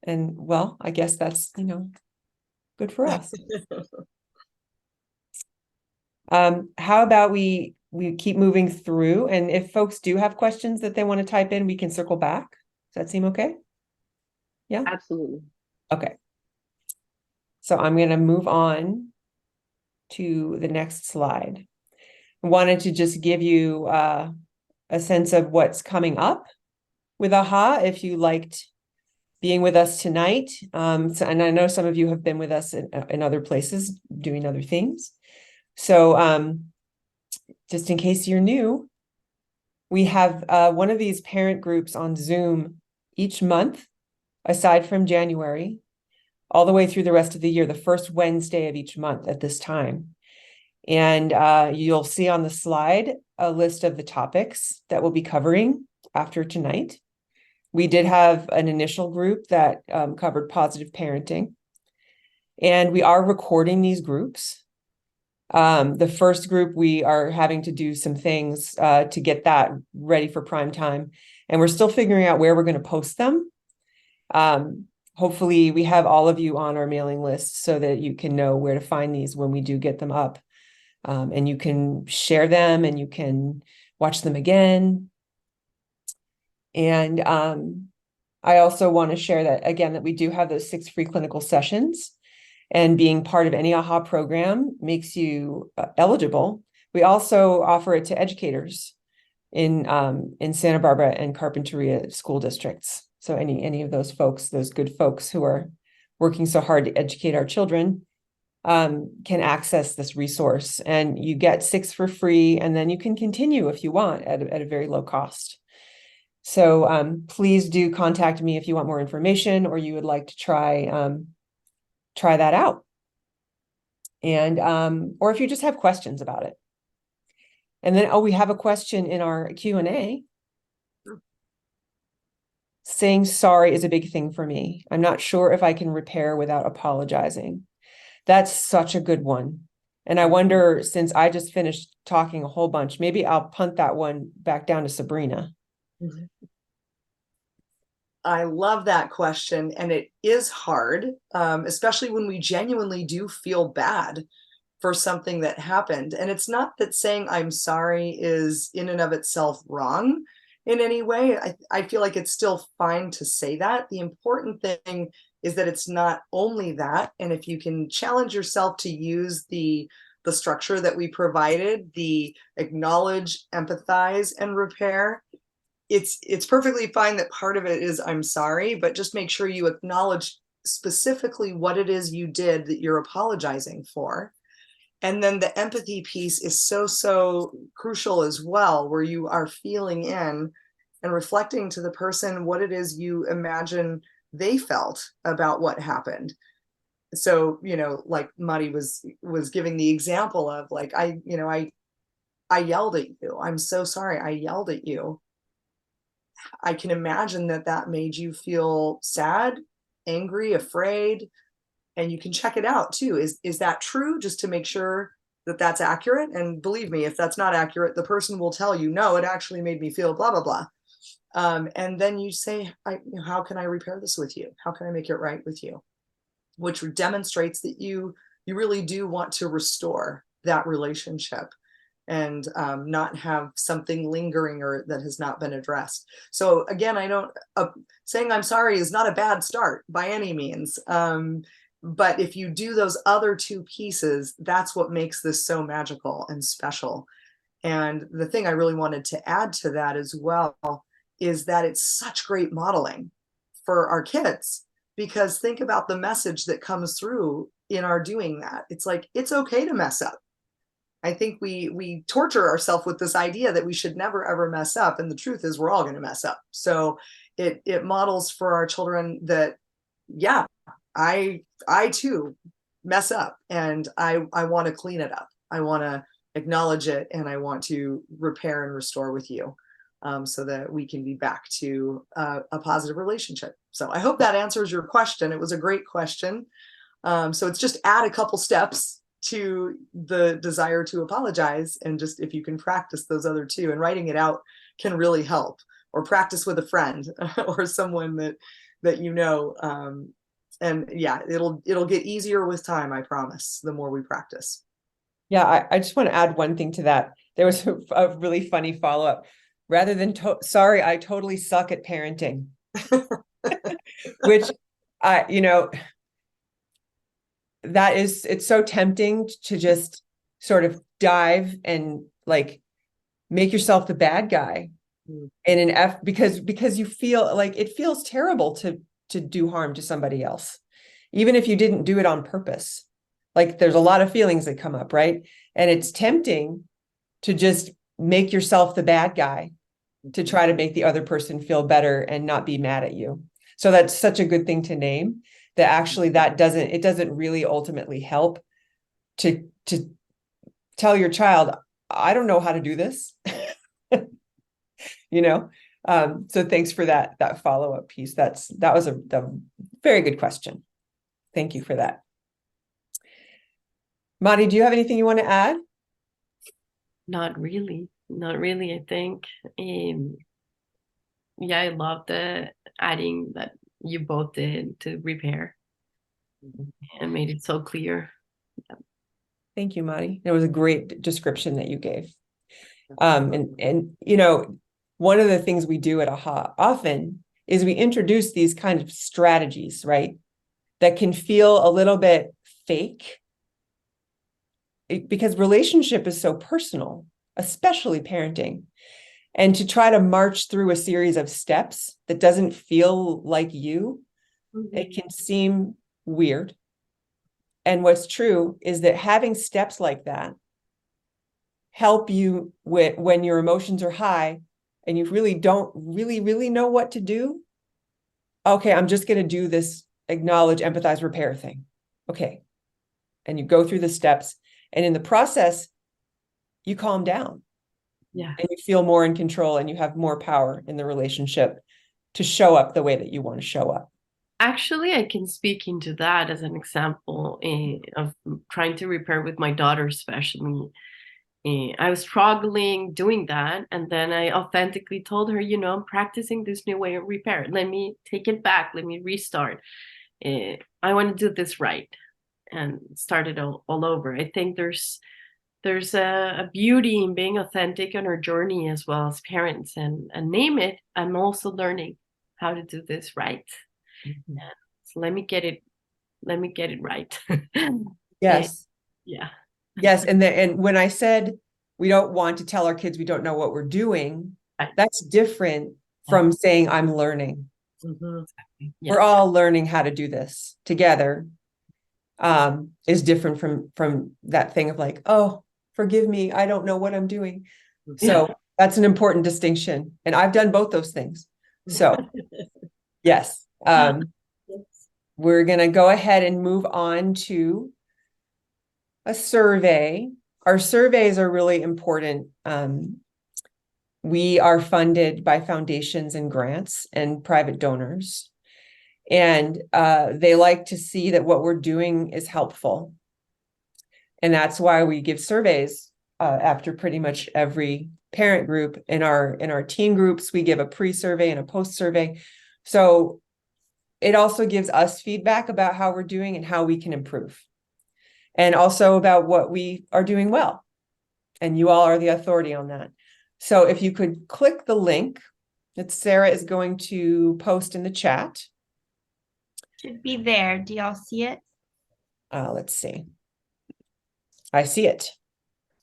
And well, I guess that's, good for us. How about we keep moving through, and if folks do have questions that they want to type in, we can circle back. Does that seem okay? Yeah. Absolutely. Okay. So I'm going to move on to the next slide. I wanted to just give you a sense of what's coming up with AHA, if you liked being with us tonight. And I know some of you have been with us in other places doing other things. So just in case you're new, we have one of these parent groups on Zoom each month, aside from January, all the way through the rest of the year, the first Wednesday of each month at this time. And you'll see on the slide a list of the topics that we'll be covering after tonight. We did have an initial group that covered positive parenting, and we are recording these groups. The first group, we are having to do some things to get that ready for prime time, and we're still figuring out where we're going to post them. Hopefully we have all of you on our mailing list so that you can know where to find these when we do get them up. And you can share them and you can watch them again. And I also want to share that, again, that we do have those 6 free clinical sessions, and being part of any AHA program makes you eligible. We also offer it to educators in Santa Barbara and Carpinteria school districts. So any of those folks, those good folks who are working so hard to educate our children, can access this resource, and you get 6 for free, and then you can continue if you want at a very low cost. So please do contact me if you want more information or you would like to try that out. And or if you just have questions about it. And then, we have a question in our Q&A. Saying sorry is a big thing for me. I'm not sure if I can repair without apologizing. That's such a good one. And I wonder, since I just finished talking a whole bunch, maybe I'll punt that one back down to Sabrina. I love that question. And it is hard, especially when we genuinely do feel bad for something that happened. And it's not that saying I'm sorry is in and of itself wrong in any way. I feel like it's still fine to say that. The important thing is that it's not only that. And if you can challenge yourself to use the structure that we provided, the acknowledge, empathize, and repair, it's perfectly fine that part of it is I'm sorry, but just make sure you acknowledge specifically what it is you did that you're apologizing for. And then the empathy piece is so crucial as well, where you are feeling in and reflecting to the person what it is you imagine they felt about what happened. So, like Mari was giving the example of, like, I yelled at you. I'm so sorry I yelled at you. I can imagine that made you feel sad, angry, afraid, and you can check it out too. Is that true? Just to make sure that that's accurate. And believe me, if that's not accurate, the person will tell you, no, it actually made me feel blah, blah, blah. And then you say, how can I repair this with you? How can I make it right with you? Which demonstrates that you really do want to restore that relationship and not have something lingering or that has not been addressed. So again, saying I'm sorry is not a bad start by any means. But if you do those other two pieces, that's what makes this so magical and special. And the thing I really wanted to add to that as well is that it's such great modeling for our kids, because think about the message that comes through in our doing that. It's like, it's okay to mess up. I think we torture ourselves with this idea that we should never, ever mess up. And the truth is we're all going to mess up. So it models for our children that, yeah, I too mess up, and I want to clean it up. I want to acknowledge it, and I want to repair and restore with you, so that we can be back to a positive relationship. So I hope that answers your question. It was a great question. So it's just add a couple steps to the desire to apologize, and just if you can practice those other two, and writing it out can really help, or practice with a friend or someone that you know. And yeah, it'll get easier with time, I promise, the more we practice. Yeah, I just want to add one thing to that. There was a really funny follow-up. Rather than sorry, I totally suck at parenting. Which it's so tempting to just sort of dive and like make yourself the bad guy in an because you feel like it feels terrible to do harm to somebody else, even if you didn't do it on purpose. Like there's a lot of feelings that come up, right? And it's tempting to just make yourself the bad guy to try to make the other person feel better and not be mad at you. So that's such a good thing to name, that actually it doesn't really ultimately help to tell your child, I don't know how to do this. So thanks for that follow-up piece. That was a very good question. Thank you for that. Mari, do you have anything you want to add? Not really, I think. Yeah, I love the adding that you both did to repair and made it so clear. Yeah. Thank you, Mari. It was a great description that you gave. And one of the things we do at AHA often is we introduce these kind of strategies, right? That can feel a little bit fake, because relationship is so personal, especially parenting. And to try to march through a series of steps that doesn't feel like you, it can seem weird. And what's true is that having steps like that help you when your emotions are high and you really don't really know what to do. Okay, I'm just going to do this acknowledge, empathize, repair thing. Okay. And you go through the steps, and in the process, you calm down. Yeah. And you feel more in control, and you have more power in the relationship to show up the way that you want to show up. Actually, I can speak into that as an example of trying to repair with my daughter, especially. I was struggling doing that, and then I authentically told her, I'm practicing this new way of repair. Let me take it back. Let me restart. I want to do this right, and start it all over. I think there's a beauty in being authentic on our journey as well as parents, and name it. I'm also learning how to do this right. So let me get it right. Yes. Yeah. Yes. And when I said we don't want to tell our kids we don't know what we're doing, that's different from saying I'm learning. Yeah. We're all learning how to do this together. Is different from that thing of like, oh, forgive me, I don't know what I'm doing. So that's an important distinction. And I've done both those things. So yes. We're going to go ahead and move on to a survey. Our surveys are really important. We are funded by foundations and grants and private donors. And they like to see that what we're doing is helpful. And that's why we give surveys after pretty much every parent group. In our teen groups, we give a pre-survey and a post-survey. So it also gives us feedback about how we're doing and how we can improve. And also about what we are doing well. And you all are the authority on that. So if you could click the link that Sarah is going to post in the chat. Should be there. Do y'all see it? Let's see. I see it.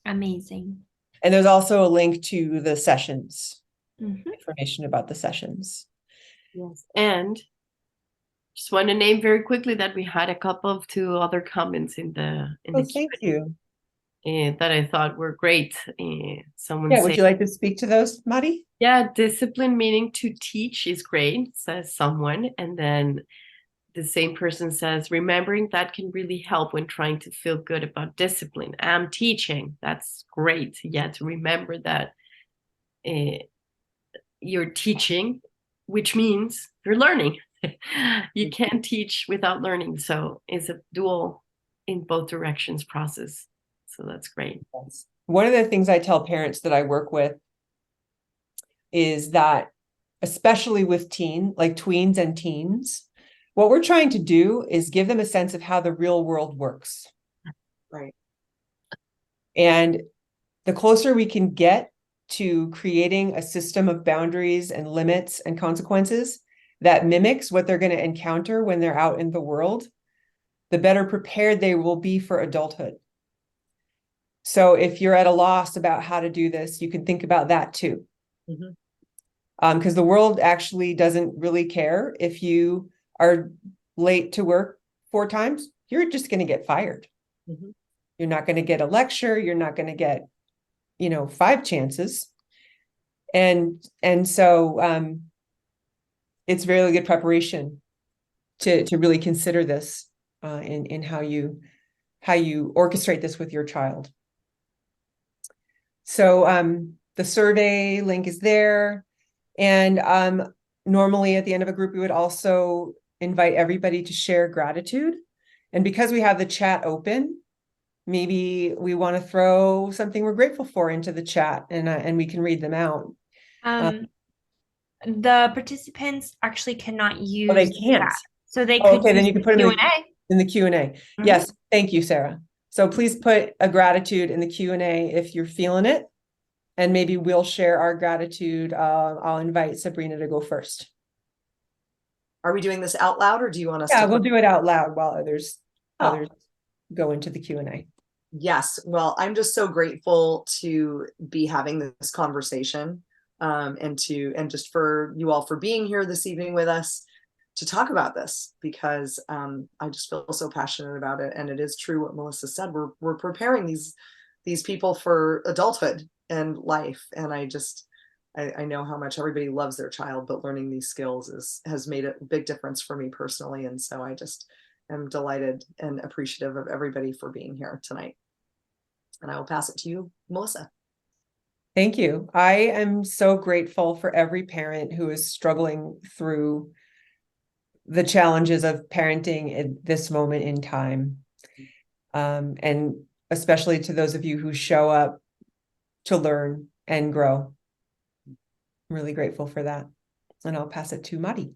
Amazing. And there's also a link to the sessions, Mhm. information about the sessions. Yes, and just want to name very quickly that we had a couple of two other comments in the Oh, thank you. that I thought were great. Someone Yeah, said, would you like to speak to those, Mari? yeah, discipline meaning to teach is great, says someone. And then the same person says, remembering that can really help when trying to feel good about discipline. I'm teaching. That's great. Yeah, to remember that you're teaching, which means you're learning. You can't teach without learning. So it's a dual in both directions process. So that's great. One of the things I tell parents that I work with is that, especially with tweens and teens, what we're trying to do is give them a sense of how the real world works. Right. And the closer we can get to creating a system of boundaries and limits and consequences that mimics what they're going to encounter when they're out in the world, the better prepared they will be for adulthood. So if you're at a loss about how to do this, you can think about that too. Because the world actually doesn't really care if you are late to work 4 times. You're just going to get fired. You're not going to get a lecture. You're not going to get 5 chances. And so it's really good preparation to really consider this in how you orchestrate this with your child. So the survey link is there. And normally at the end of a group, we would also invite everybody to share gratitude. And because we have the chat open, maybe we want to throw something we're grateful for into the chat, and we can read them out. The participants actually cannot use They can't. that. So they Oh, could okay, then use you can the put them Q&A. in the Q&A. Yes, thank you, Sarah. So please put a gratitude in the Q&A if you're feeling it. And maybe we'll share our gratitude. I'll invite Sabrina to go first. Are we doing this out loud, or do you want us Yeah, to? we'll do it out loud while others go into the Q&A. Yes. Well, I'm just so grateful to be having this conversation, and just for you all for being here this evening with us to talk about this, because I just feel so passionate about it. And it is true what Melissa said. We're preparing these people for adulthood and life. And I know how much everybody loves their child, but learning these skills has made a big difference for me personally. And so I just am delighted and appreciative of everybody for being here tonight. And I will pass it to you, Melissa. Thank you. I am so grateful for every parent who is struggling through the challenges of parenting at this moment in time. And especially to those of you who show up to learn and grow. I'm really grateful for that. And I'll pass it to Mari.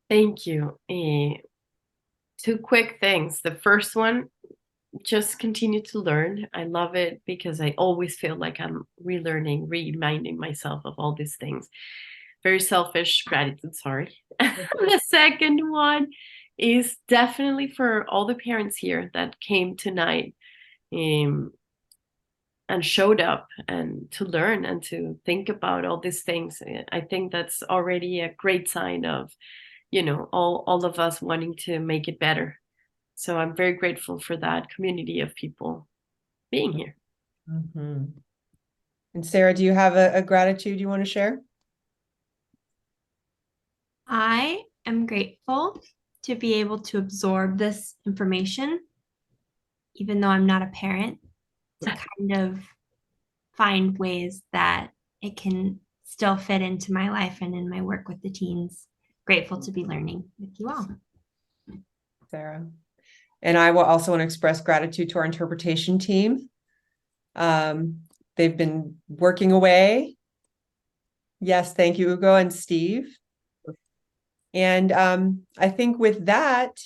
Thank you. 2 quick things. The first one, just continue to learn. I love it because I always feel like I'm relearning, reminding myself of all these things. Very selfish gratitude, sorry. The second one is definitely for all the parents here that came tonight and showed up and to learn and to think about all these things. I think that's already a great sign of, all of us wanting to make it better. So I'm very grateful for that community of people being here. And Sarah, do you have a gratitude you want to share? I am grateful to be able to absorb this information, even though I'm not a parent, to kind of find ways that it can still fit into my life and in my work with the teens. Grateful to be learning with you all. Sarah. And I will also want to express gratitude to our interpretation team. They've been working away. Yes, thank you, Ugo and Steve. And I think with that,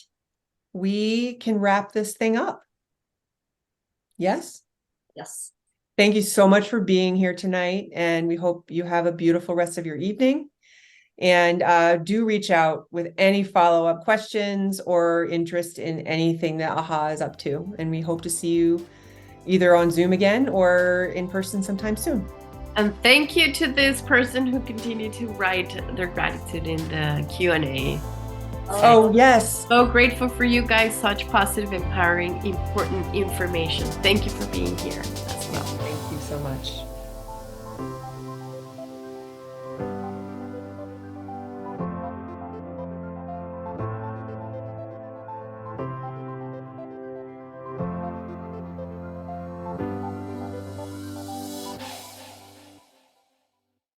we can wrap this thing up. Yes? Yes. Thank you so much for being here tonight, and we hope you have a beautiful rest of your evening. And do reach out with any follow-up questions or interest in anything that AHA is up to. And we hope to see you either on Zoom again or in person sometime soon. And thank you to this person who continued to write their gratitude in the Q&A. Oh, yes. So grateful for you guys. Such positive, empowering, important information. Thank you for being here as well. Thank you so much.